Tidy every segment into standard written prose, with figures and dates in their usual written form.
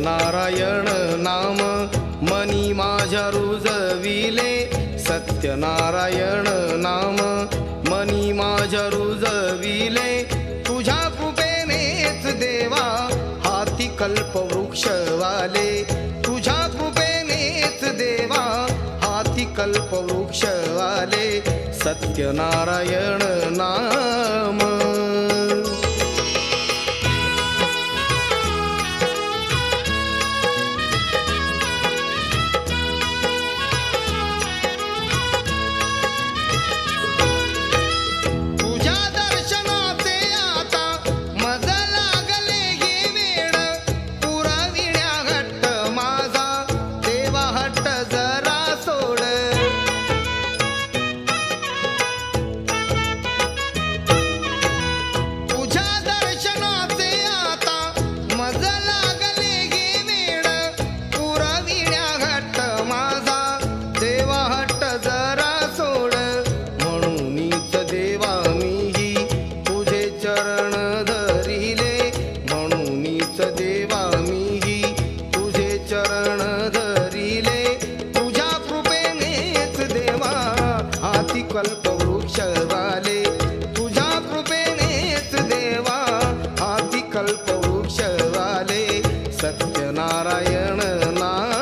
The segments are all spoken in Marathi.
सत्यनारायण नाम मनी माझ्या रुजविले, सत्यनारायण नाम मनी माझ्या रुजविले. तुझ्या कृपेनेच देवा हाती कल्पवृक्ष वाले, तुझ्या कृपेनेच देवा हाती कल्पवृक्ष वाले. सत्यनारायण नाम कल्पवृक्ष वाले, तुझ्या कृपेनेच देवा हाती कल्पवृक्ष वाले. सत्यनारायण नाम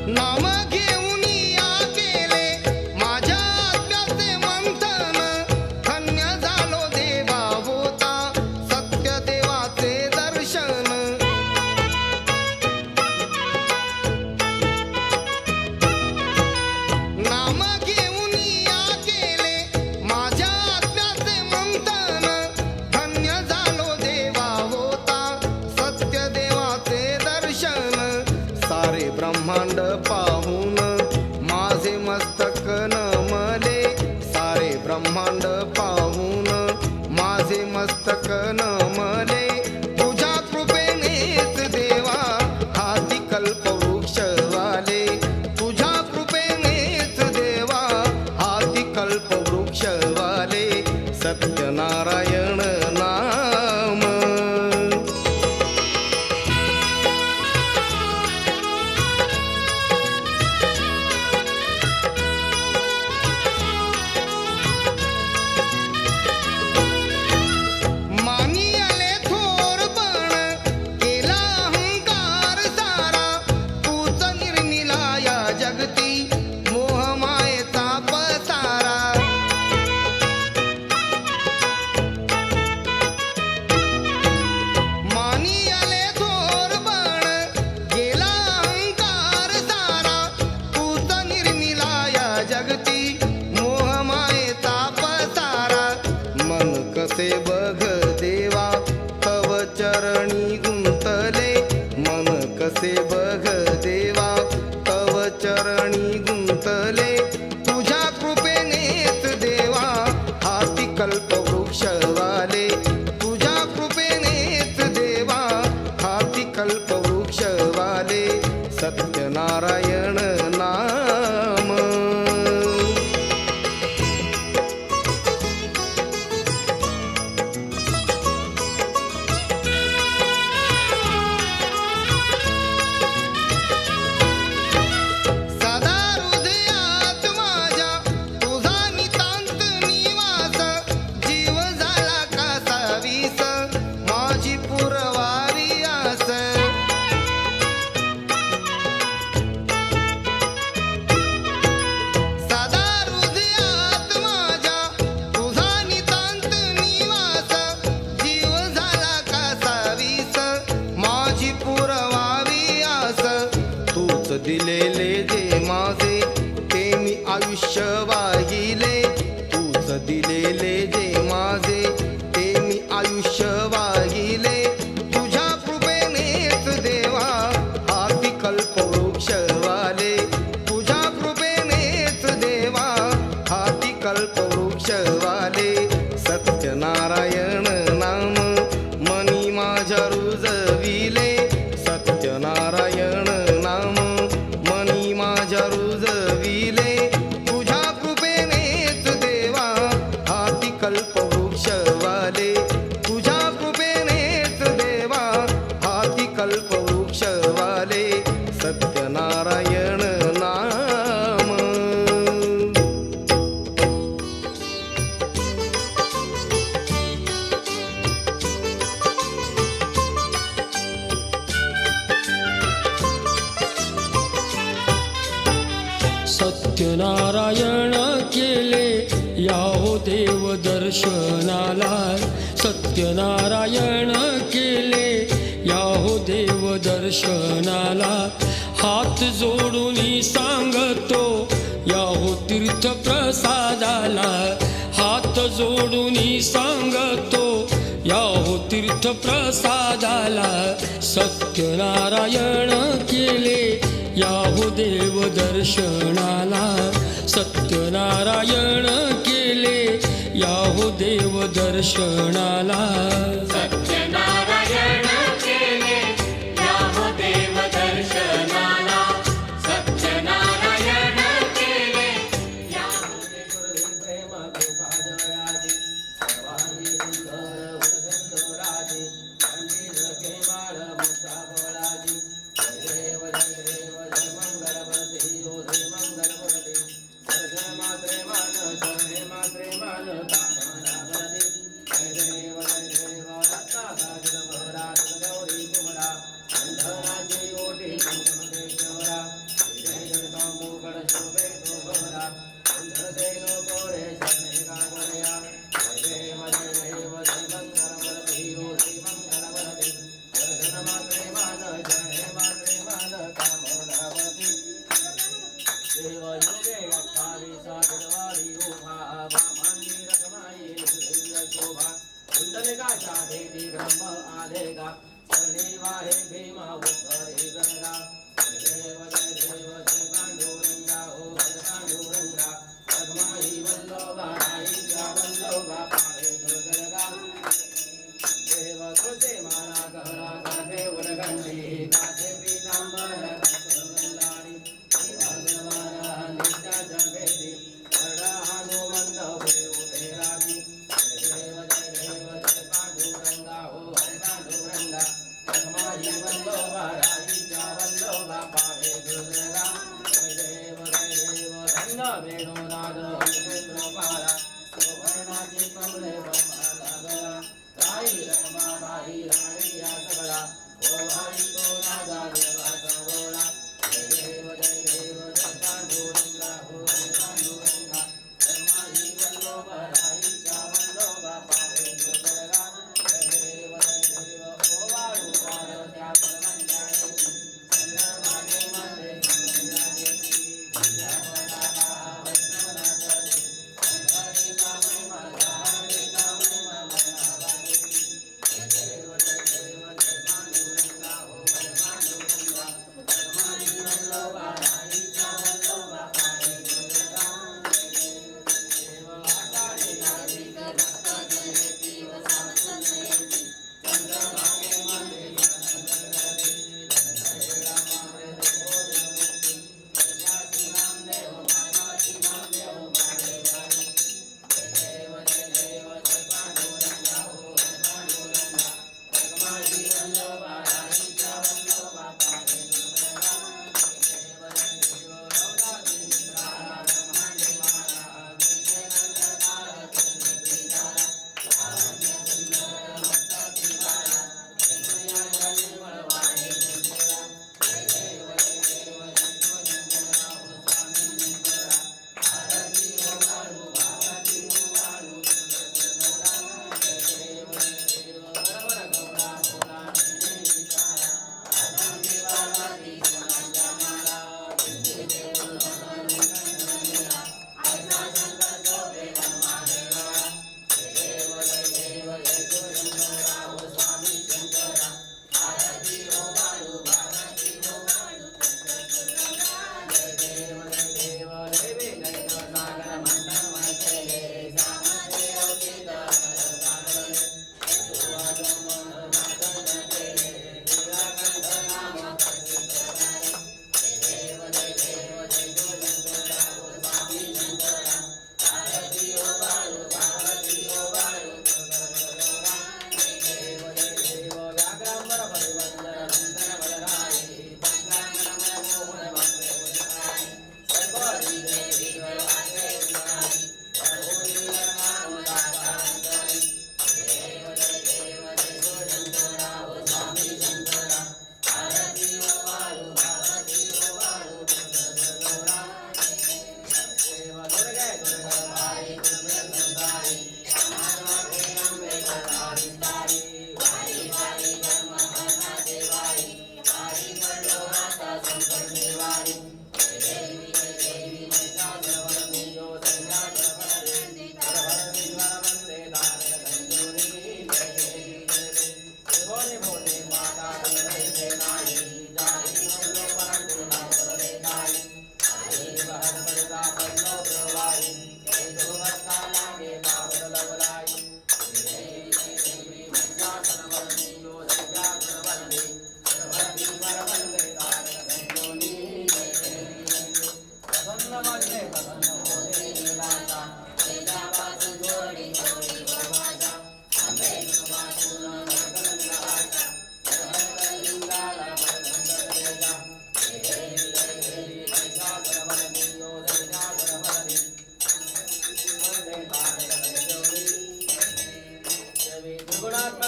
नाम घेऊन या केले माझ्या आत्म्याचे मंथन. धन्य झालो देवा होता सत्य देवाचे दर्शन. नाम घेऊन या केले माझ्या आत्म्याचे मंथन. धन्य झालो देवा होता सत्य देवाचे दर्शन. सारे ब्रह्मांड पाहून माझे मस्तक नमले, सारे ब्रह्मांड पाहून माझे मस्तक नमले. तुझ्या कृपेनेच देवा हाती कल्पवृक्ष वाले, तुझ्या कृपेनेच देवा हाती कल्पवृक्ष वाले. सत्यनारायण नाम कसे बघ देवा तव चरणी गुंतले, मन कसे बघ देवा तव चरणी गुंतले. तुझ्या कृपेनेच देवा हाती कल्पवृक्ष वाले, तुझ्या कृपेनेच देवा हाती कल्पवृक्ष वाले. सत्यनारायण नाम सत्यनारायण केले याहो देव दर्शनाला सत्यनारायण केले याहो देव दर्शनाला हात जोडून सांगतो याहो तीर्थ प्रसादाला हात जोडून सांगतो याहो तीर्थ प्रसादाला सत्यनारायण केले याहो देव दर्शनाला सत्यनारायण केले याहो देव दर्शनाला सत्यनारायण केले याहो देव दर्शनाला सत्यनारायण केले याहो प्रेम कृपाजयाजी सर्वांगी सुंदर वसंतराजी पंडित केमाळ मोठा बळाजी जय देव जय मंगलवती हो जय मंगलवती दर्शन मात्रे मान शरणे मात्रे मान कामना वरदी जय देव रत्नागाज भराज गौरी कुमरा अंधनाची ओटी पंचमकेश्वरा जय जगदंबू गड शोभे तो बहरा अंधरसेनो कोरे शरणे गागोया जय देव जय मंगलवती हो जय मंगलवती दर्शन मात्रे मान शरणे मात्रे मान कामना वरदी देव योगे 28 गुणवारी उभा ब्रह्मांडी रखमाई दिव्य शोभा कुंडलिकाच्या देवी ब्रह्म आलेगा शरणी वाहे भीमा उत्तरे गंगा देव जय पांडुरंगा ओ जय पांडुरंगा रखमाई वल्लभा राईच्या वल्लभा पारे दुर्गा देव तुझे माना गहरा गाठे उरगंडी गाठे पीतांबर गंगारी शिवाजवाना नित्या जगेदी वरदा हनुमंत उभे उभे राजी देव जय पांडुरंगा हो हरे पांडुरंगा रखमाई वल्लभा राईच्या वल्लभा पारे दुर्गा जय देव धन्य वेणुनाद हरिचंद्र पारा सुवर्णाची कमले ब्रह्मा लागला राई रमा बाई राणी या सगळा ओ हरी तो राजा देवाचा बोला जय देव जय पांडुरंगा हो हरे पांडुरंगा रमाई वल्लभ राईच्या वल्लभा पारे दुर्गा जय देव ओ वाळू वाळ त्या परमंजाने चंद्रमाने मध्ये चंद्राने विद्यावताका वैष्णवनाथने हरी का महिमा हरे का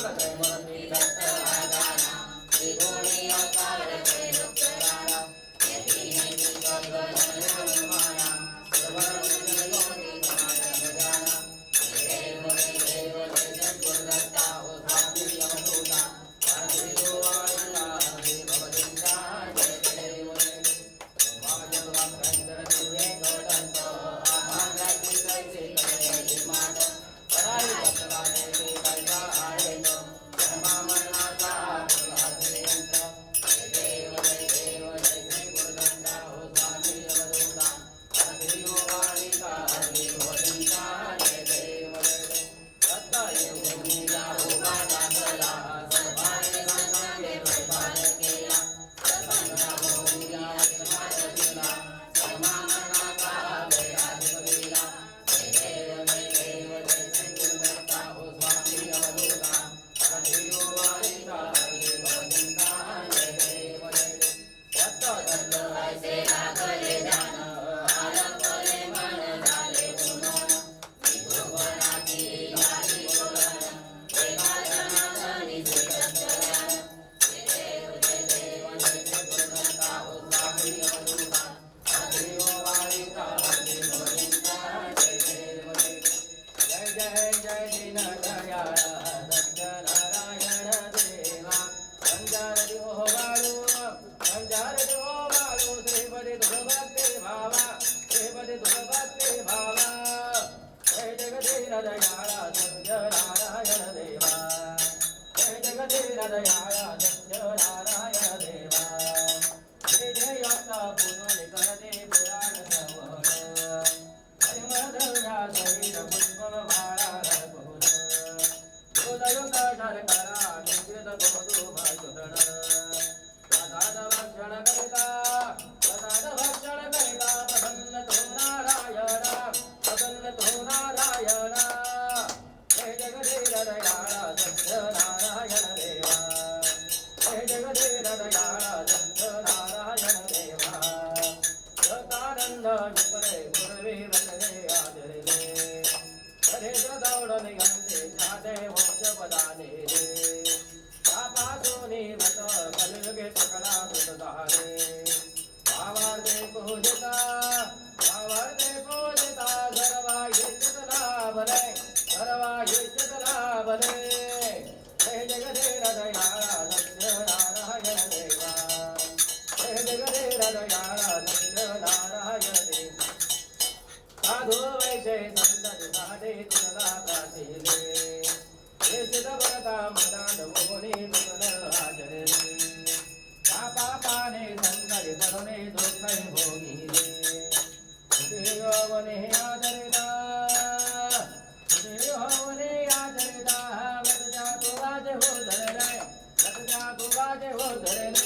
जय मूर्ती दत्त आगारा त्रिगुणी अवतार जय दुःखरारा यती नेती गगन माना सर्वज्ञ योगी गजाना देव देव जय जय गुरुदत्ता ओ स्वामी यमदूता हरि गोविंदा हरि भवदिंदा जय देव वाजव वाक्यंतर तुहे गोदंत आभागाची कैसे करे मात पराई भक्तला देवी कैसा आहे तो धर्मा मरणाचा प्रभाते यंत्र जय देव जय जय गुरुदत्ता ओ स्वामी यमदूता हरि गोविंदा हरि भवदिंदा जय देव दत्ता योगी याहो बाजा सला सर्वांगे संगे परिपाल केला सर्वांगा मोहिया समाज केला सर्मा मरणाचा वैराग बलिला जय देव जय गुरुदत्ता ओ स्वामी अवधूता हरि गोविंदा हरि भवदिंदा जय देव दत्त दत्त ऐसे लागले ध्यान आलंकले मन झाले पुनः त्रिभुवनाची गाली बोलन एका जनार्दनी श्रीदत्तज्ञान जय देव गुरुदत्ता ओ स्वामी अवधूता हरि गोविंदा हरि भवदिंदा जय देव जय जय दीन दयाळ सत्यनारायण देवा संजारति ओ बाळू श्रीपती तुझ भक्ती भावा श्रीपती तुझ भक्ती भावा जय जगदीन दयाळा सत्यनारायण देवा जय जगदीन दयाळा सत्यनारायण देवा जय जय आता पुनोनी करते पुराण श्रवण हरिमधुरा शरीर पुष्पम भाळा रघुन हृदयुक्त शर्करा निश्चित गोधू भजन प्रसाद भक्षण करिता प्रसन्न तो नारायण जय जगदीन दयाळा सत्यनारायण देवा जय जगदीन दयाळा सत्यनारायण देवा सतानंद विपरे गुरवे वदने आदरे हरे दौड निगंते जाते मोक्ष पदाने रे पापासोनी व्रत कलयुगे सकला सुतधारे भावार्थे पूजिता सर्वा इच्छित लाभले जय जगदीन दयाळा सत्यनारायण देवा जय जगदीन दयाळा सत्यनारायण देवा साधु वैशे संत साधे तुला प्रासिले निश्चित व्रता मदान मोहनी तुझन हाजरे पापाने संकटे पडणे दुःख भोगिले देवने आदरिता वदजा तू वाजे हो धरणे वदजा तू वाजे हो धरणे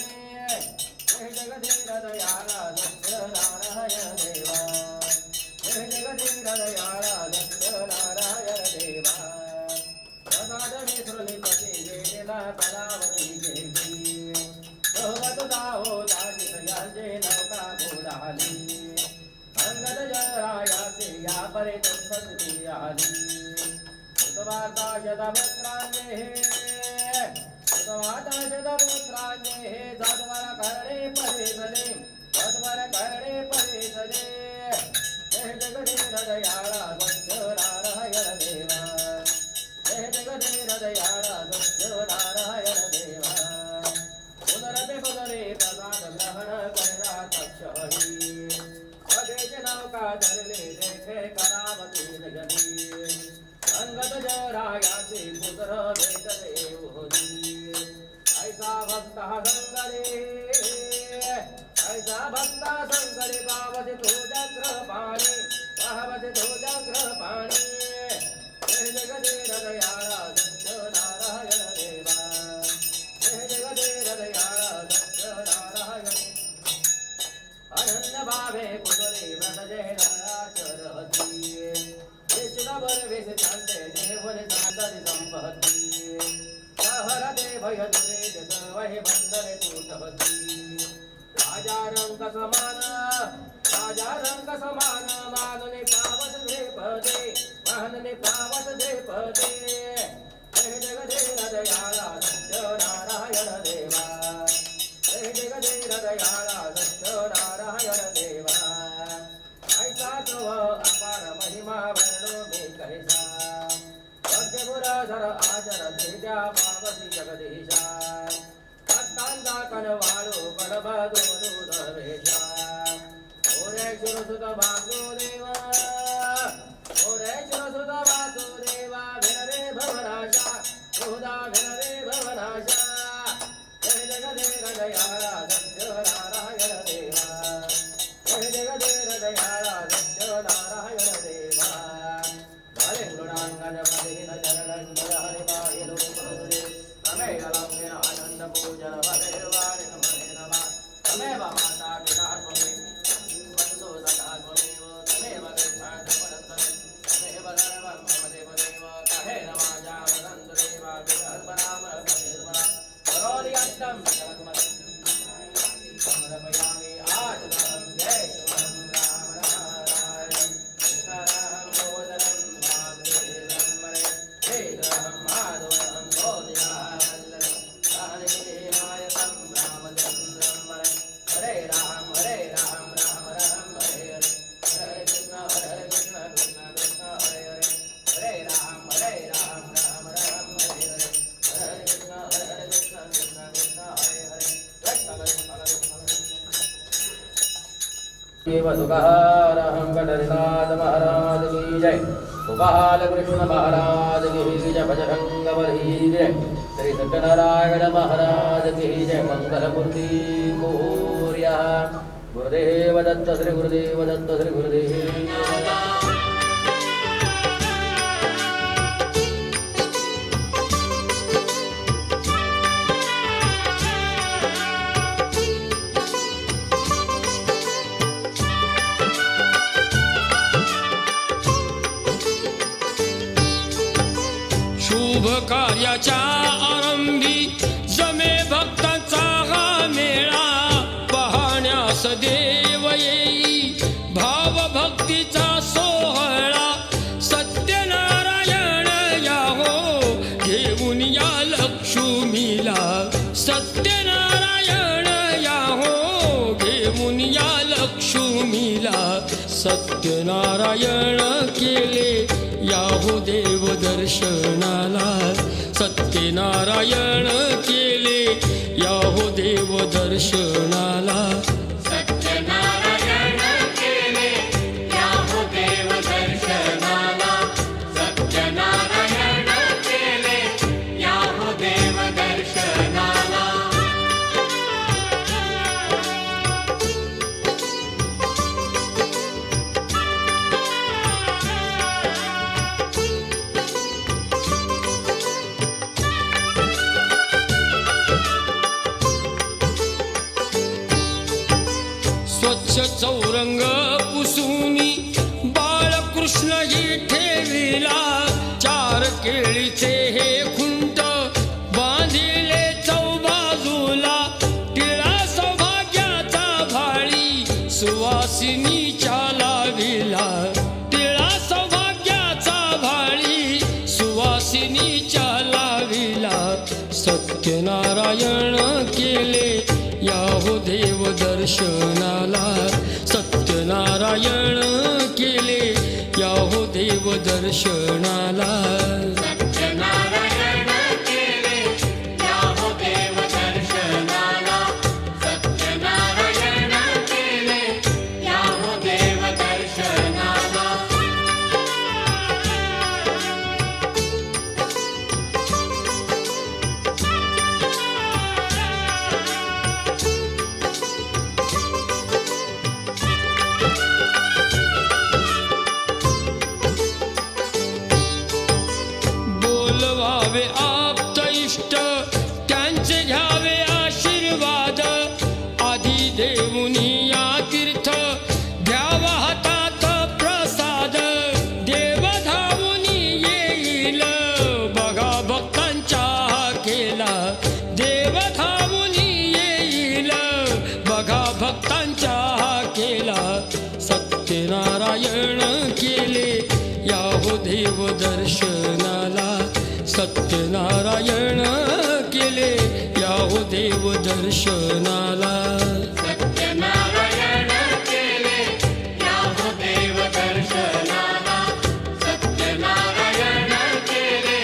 जय जगदीन दयाळा सत्यनारायण देवा जय जगदीन दयाळा सत्यनारायण देवा प्रसाद मिश्रली पती गेला कलावती गेली भगवत दाहो दासी सयाजे नौका बुडाली अंगद जरायाचे या परे तत्सती आली उतवार्ता शतपुत्रांचे जातवार करणे परेसले जातवार करणे परेसले जय जगदीन दयाळा सत्यनारायण देवा जय जगदीन दयाळा सत्यनारायण देवा उदरते बदले प्रसाद ग्रहण करना तक्षणी स्वदेश नौका धरले देखे करावती जगदी अंगद जरायाचे पुत्र भेटले ओधी ऐसा भक्ता संकरे पावते तुझ्या कृपाणे पावते तुझ्या कृपाणे जय जगदीन दयाळा सत्यनारायण देवा जय जगदीन दयाळा सत्यनारायण अनन्य भावे पुतरे व्रतजे नराचरती देशवर वेश चालते देवर सादर संपत्ती सहरते भय दुरे सर्वहि बंधने तुटवती राजा रंग समान मानने पावत दे पदे जय जगदीन दयाळा सर आचरते त्या पावसी जगदीशा भक्तांचा कनवाळू कडबधो दूध वेशा ओरे शिरसुत वासुदेवा ओरे शिरसुत वासुदेवा भिनरे भवनाशा सुधा भिनरे भवनाशा जय जगदे हृदयाला सत्य नारायण देवा जय जगदे हृदयाला सत्य नारायण देवा बालिंगुणांगन मदीन चरणं हरि बाहिलो मधुरे तमेव लम्बिन आनंद पूजन भगवान नमः नमः तमेव माता पिता त्वमेव वसु सखा त्वमेव तमेव गच्छामि परन्तमे तमेव सर्वं मम देवदेव कहेन वाचा वदन्तु देवा विकल्पनाम कथेर्मना करोति अष्टं जगन्मयं समर्पयामि आचमनं जय शिवं राम नारायण कृष्णं मोदनं वासुदेवं मरे वेदं माधवं बोधिनावल्लभं नारायणं रामचन्द्रं मरे हरे राम राम राम हरे हरे हरे कृष्ण कृष्ण कृष्ण हरे हरे हरे राम राम राम हरे हरे हरे कृष्ण कृष्ण कृष्ण हरे हरे सुखहारहं गणनाथ महाराज की जय गोपाल कृष्ण महाराज की जय भजरंग बली जय श्री सत्यनारायण महाराज की जय मंगलमूर्ति मोरया गुरुदेव दत्त श्री गुरुदेव दत्त श्री गुरुदेव शुभ कार्याच्या आरंभी जमे भक्तांचा हा मेळा पाहण्यास देव येई भाव भक्तीचा सोहळा सत्यनारायण या हो घेऊन या लक्ष्मीला सत्यनारायण या हो घेऊन या लक्ष्मीला सत्यनारायण केले या हो देव दर्शनाला सत्यनारायण केले या हो देव दर्शनाला सत्यनारायण केले या हो देव दर्शनाला सत्यनारायण केले या हो देव दर्शनाला स्वच्छ चौरंग पुसूनी बाळकृष्ण ही ठेविला चार केळीचे हे खुंट बांधिले चौबाजूला टिळा सौभाग्याचा भाळी सुवासिनीच्या लाविला टिळा सौभाग्याचा भाळी सुवासिनीच्या लाविला सत्यनारायण केले या हो देव दर्शनाला सत्यनारायण केले या हो देव दर्शनाला सत्यनारायण केले या हो देव दर्शनाला सत्यनारायण केले या हो देव दर्शनाला बोलवावे आप्त इष्ट त्यांचे घ्यावे आशीर्वाद आधी देऊनी या तीर्थ घ्यावा हातात प्रसाद देव धावूनी येईल बघा भक्तांच्या केला देव धावूनी येईल बघा भक्तांच्या केला सत्यनारायण केले या हो देव दर्शनाला सत्यनारायण केले या हो देव दर्शनाला सत्यनारायण केले या हो देव दर्शनाला सत्यनारायण केले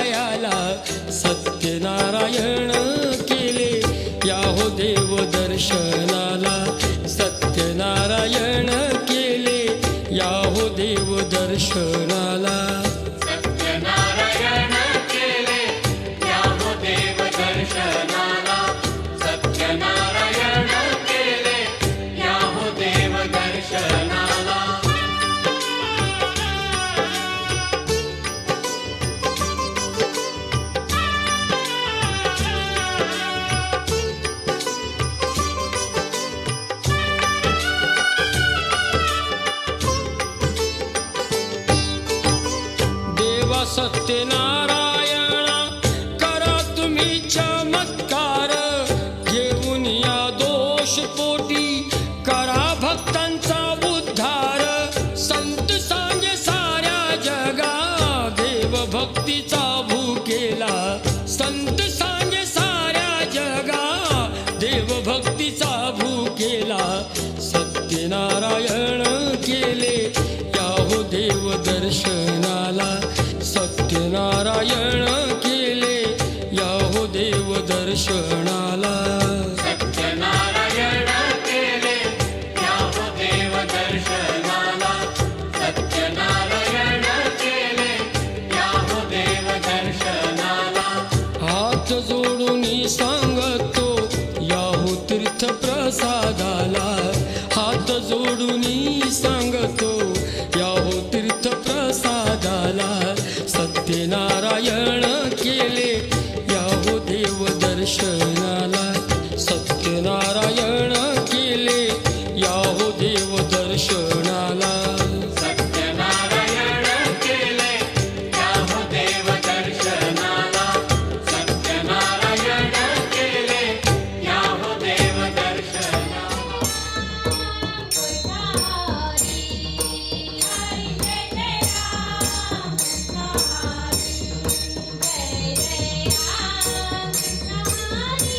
वयाला सत्यनारायण केले या हो देव दर्शनाला सत्यनारायण केले या हो देव दर्शनाला सत्यनारायण केले या हो देव दर्शनाला सत्यनारायण केले या हो देव दर्शनाला देवा सत्यनारायणा करा तुम्ही चमत्कार घेऊन या दोष पोटी करा भक्तांचा उद्धार संत सांगे साऱ्या जगा देव भक्तीचा भूकेला संत सांगे साऱ्या जगा देव भक्तीचा भूकेला सत्यनारायण केले या हो देव दर्शनाला सत्यनारायण केले या हो देव दर्शनाला सत्यनारायण केले या हो देव दर्शनाला सत्यनारायण केले या हो देव दर्शनाला हात जोडून सांगतो या हो तीर्थ प्रसादाला हात जोडून सांगतो या हो तीर्थ प्रसादाला सत्यनारायण केले या हो देव दर्शनाला सत्यनारायण केले या हो देव दर्शनाला सत्यनारायण केले या हो देव दर्शनाला सत्यनारायण केले या हो देव दर्शनाला Hare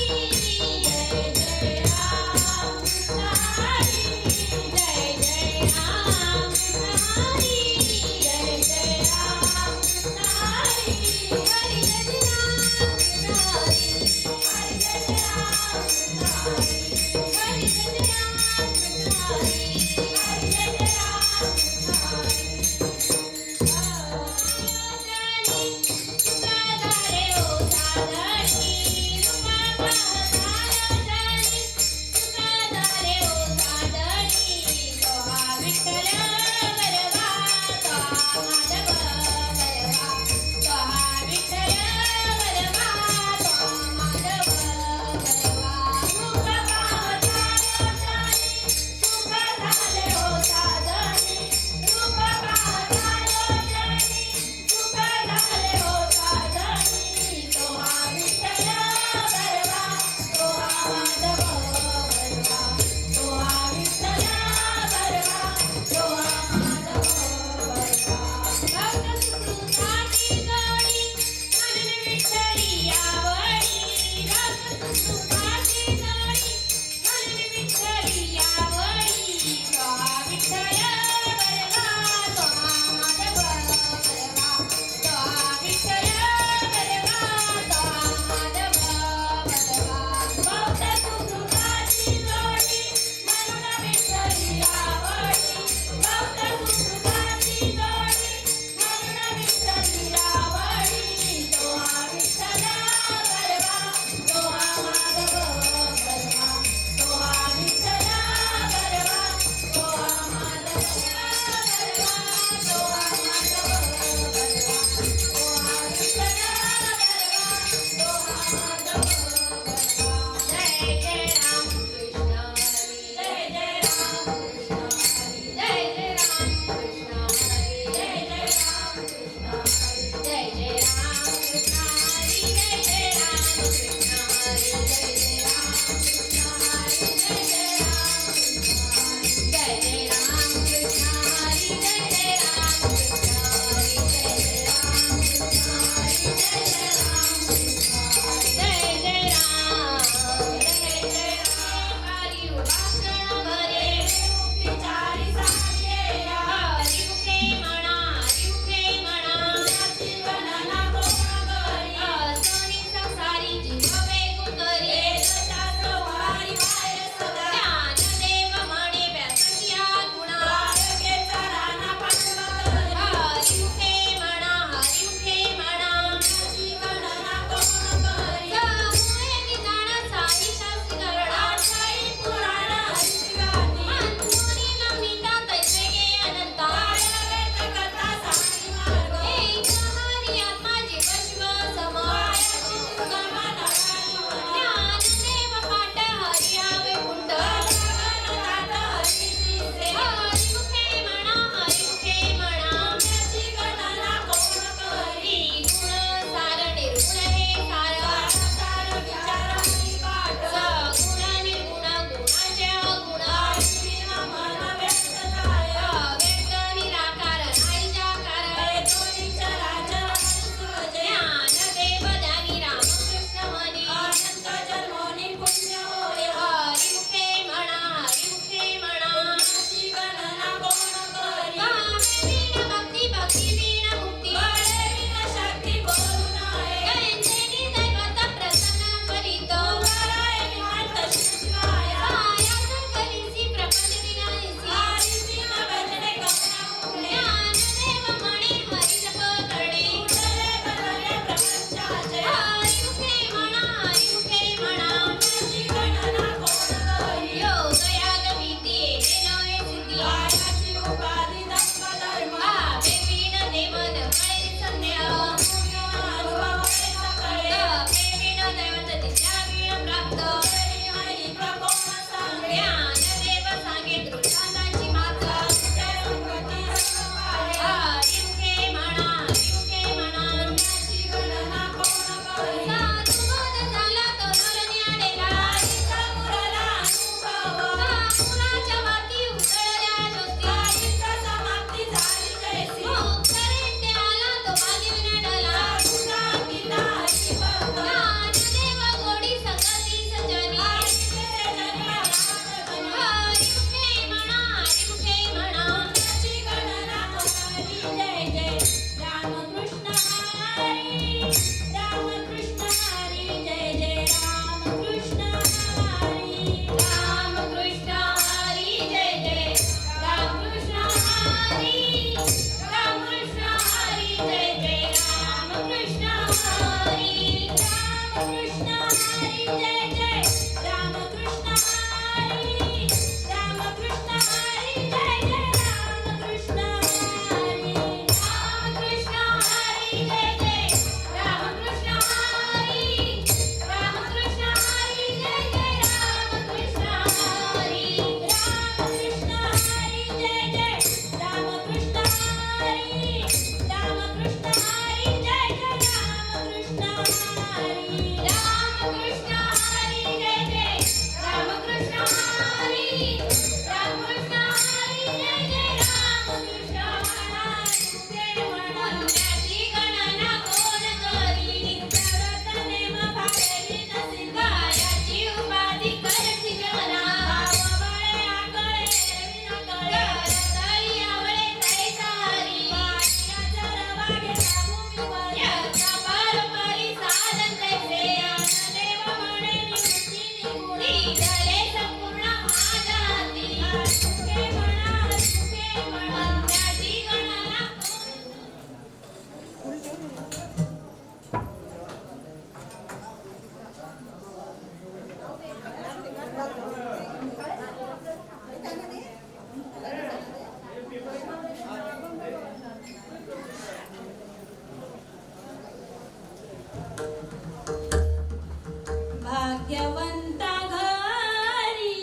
भाग्यवंता घरी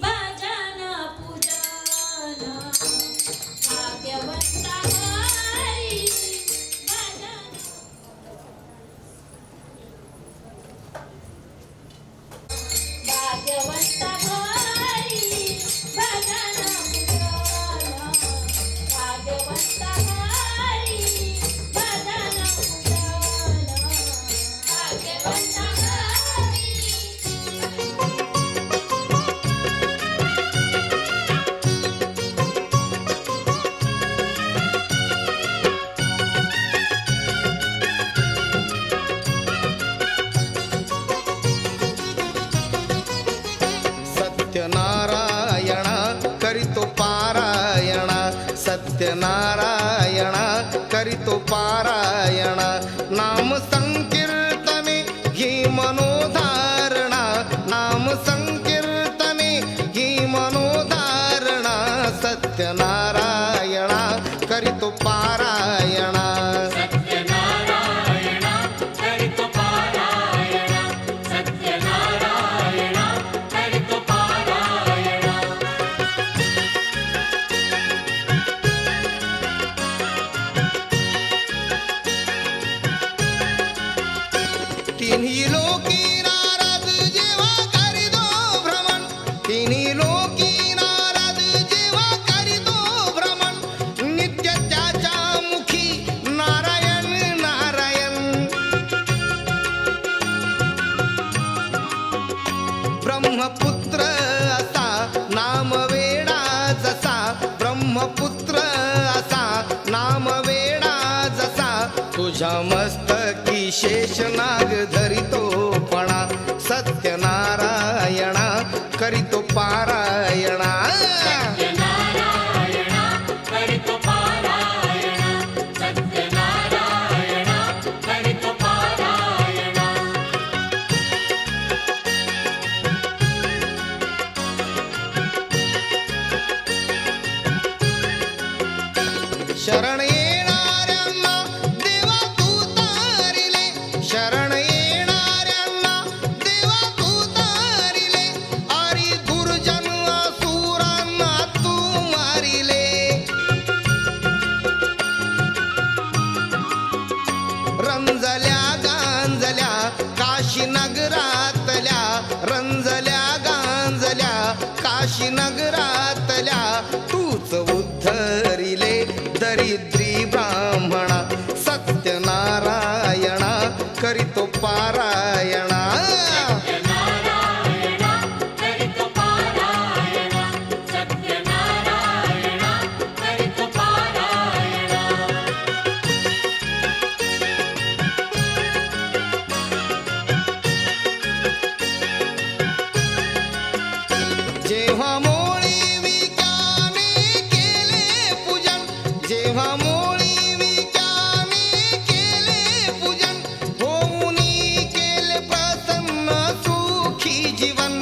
भजन पूजन भाग्यवंता घरी भजन भाग्यवंता घरी भजन पूजन भाग्यवंता घरी भजन पूजन भाग्यवंता घरी सत्यनारायण करीतो पारायण सत्यनारायण करीतो पारायण नाम संकीर्तने ही मनोधारणा नाम संकीर्तने ही मनोधारणा सत्यनारायण करीतो पारायण सत्यनारायण करितो पारायण सत्यनारायण करितो पारायण तिन्ही लोकी नारद जेव्हा करीतो भ्रमण तिन्ही लोकी नारद जेव्हा करीतो भ्रमण नित्य त्याच्या मुखी नारायण नारायण ब्रह्मपुत्र असा नाम वेडा जसा ब्रह्मपुत्र असा नाम वेडा जसा तुझ्या मस्तकी शेषनाग धरितो पणा सत्यनारायण करीतो पारायण सत्यनारायण करितो पारायण सत्यनारायण करितो पारायण शरण येणाऱ्यांना देवा तू तारिले शरण येणाऱ्यांना देवा तू तारिले आरी दुर्जन असुरांना तू मारिले रंजल्या गांजल्या काशी नगरातल्या रंजल्या गांजल्या काशी नगरातल्या तूच उद्धरिले दरिद्री ब्राह्मणा सत्यनारायण करीतो पारायण सत्यनारायण करितो पारायण सत्यनारायण करितो पारायण जेव्हा मोळी विक्याने केले पूजन जेव्हा मोळी विक्याने केले पूजन होऊनी केले प्रसन्न सुखी जीवन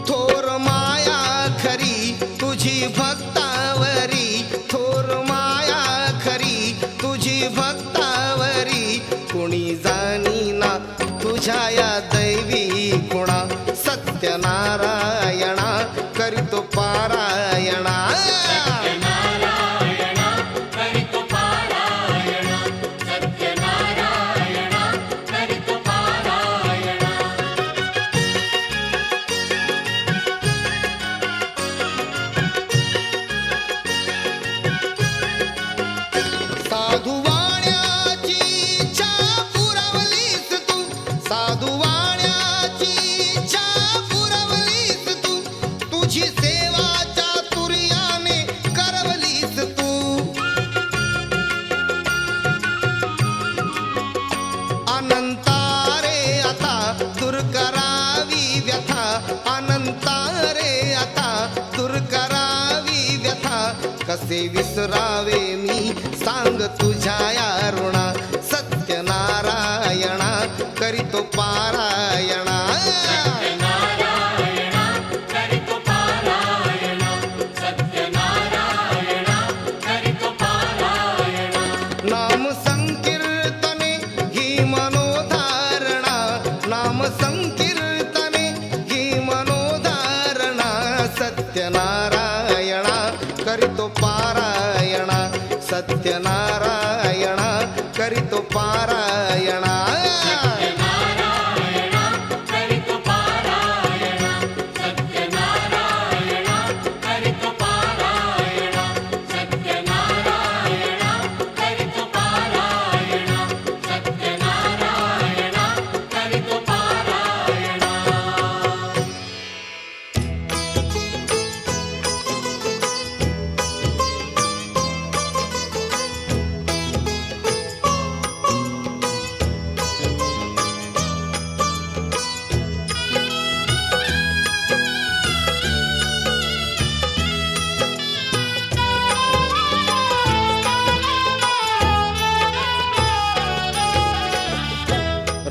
थोर माया खरी तुझी भक्तावरी थोर माया खरी तुझी भक्तावरी कुणी जाणीना तुझ्या या दैवी गुणा सत्यनारायण करीतो पारायण सत्यनारायण करितो पारायण सत्यनारायण करितो पारायण साधू वाण्याची इच्छा पुरवलीस तू साधू वाण्याची इच्छा पुरवलीस तू तुझी सेवा चातुर्याने करवलीस तू अनंतारे आता दूर करावी व्यथा अनंतारे आता दूर करावी व्यथा कसे विसरावे मी सांग तुझ्या या ऋणा सत्यनारायण करीतो पारायण सत्यनारायण करितो पारायण सत्यनारायण करितो पारायण नाम संकीर्तने सत्यनारायणा करीतो पारायणा सत्यनारायणा करितो पारायणा सत्यनारायणा करितो पारायणा सत्यनारायणा करितो पारायणा सत्यनारायणा करितो पारायणा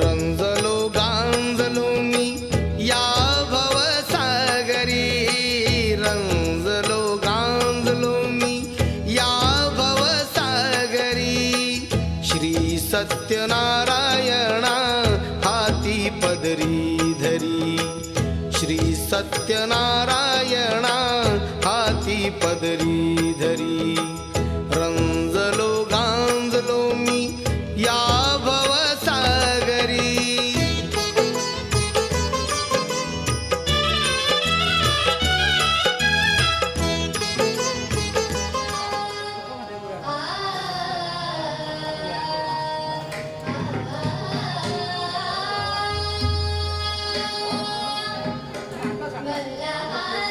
रंजलो गांजलो मी या भवसागरी रंजलो गांजलो मी या भवसागरी श्री सत्यनारायणा हाती पदरी धरी श्री सत्यनारायणा हाती पदरी धरी रंजलो गांजलो मी या भवसागरी वल्लभाई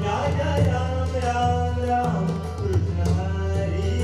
राजा राम राम राम कृष्ण हरी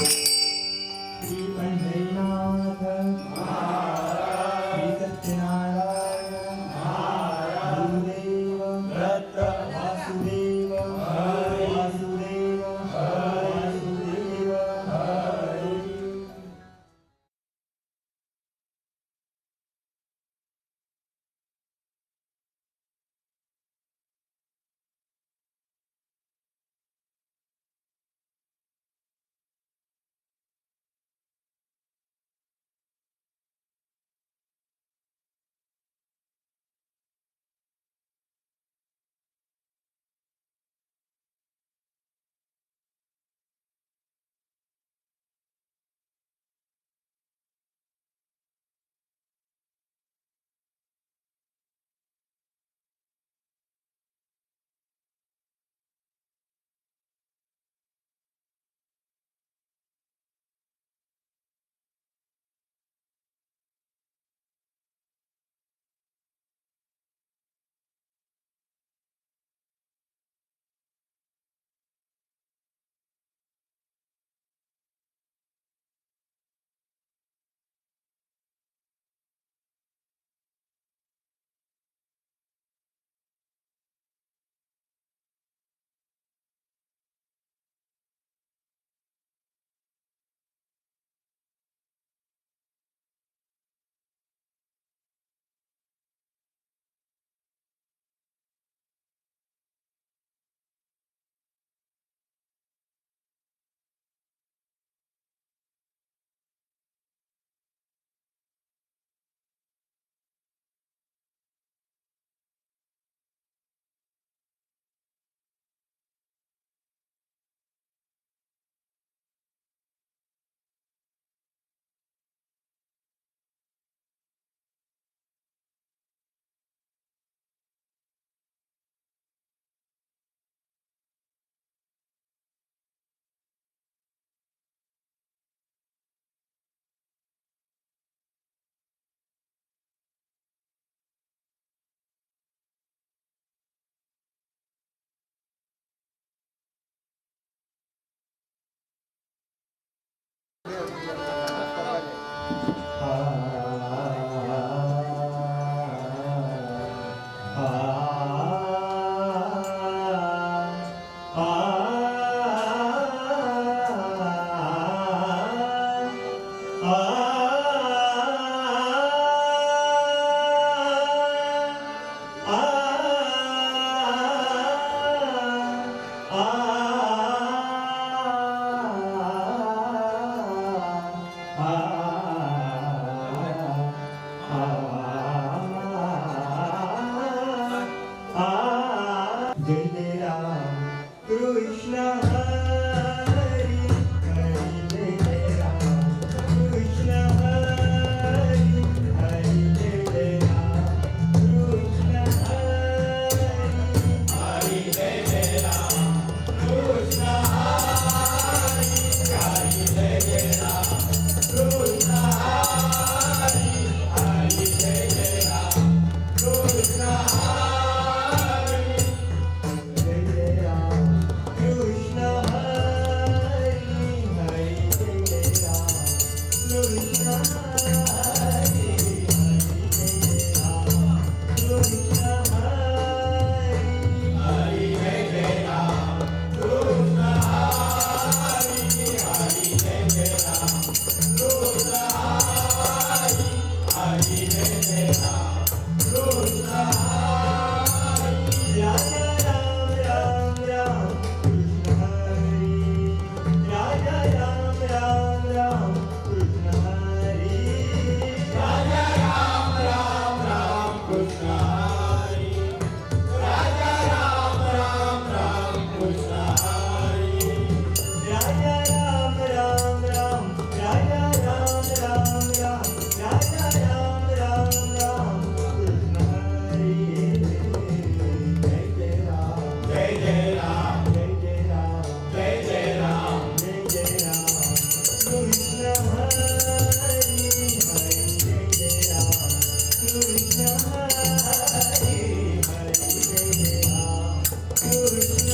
श्री पंढरीनाथ श्री सत्यनारायण गुरुदेव दत्त वासुदेव वासुदेव वासुदेव हरी. जय जय राम कृष्ण हरी हरी जय जय राम कृष्ण हरी हरी जय जय राम कृष्ण हरी हरी जय जय राम कृष्ण हरी हरी जय जय राम कृष्ण हरी हरी जय जय राम कृष्ण हरी जय जय राम कृष्ण हरी Thank you.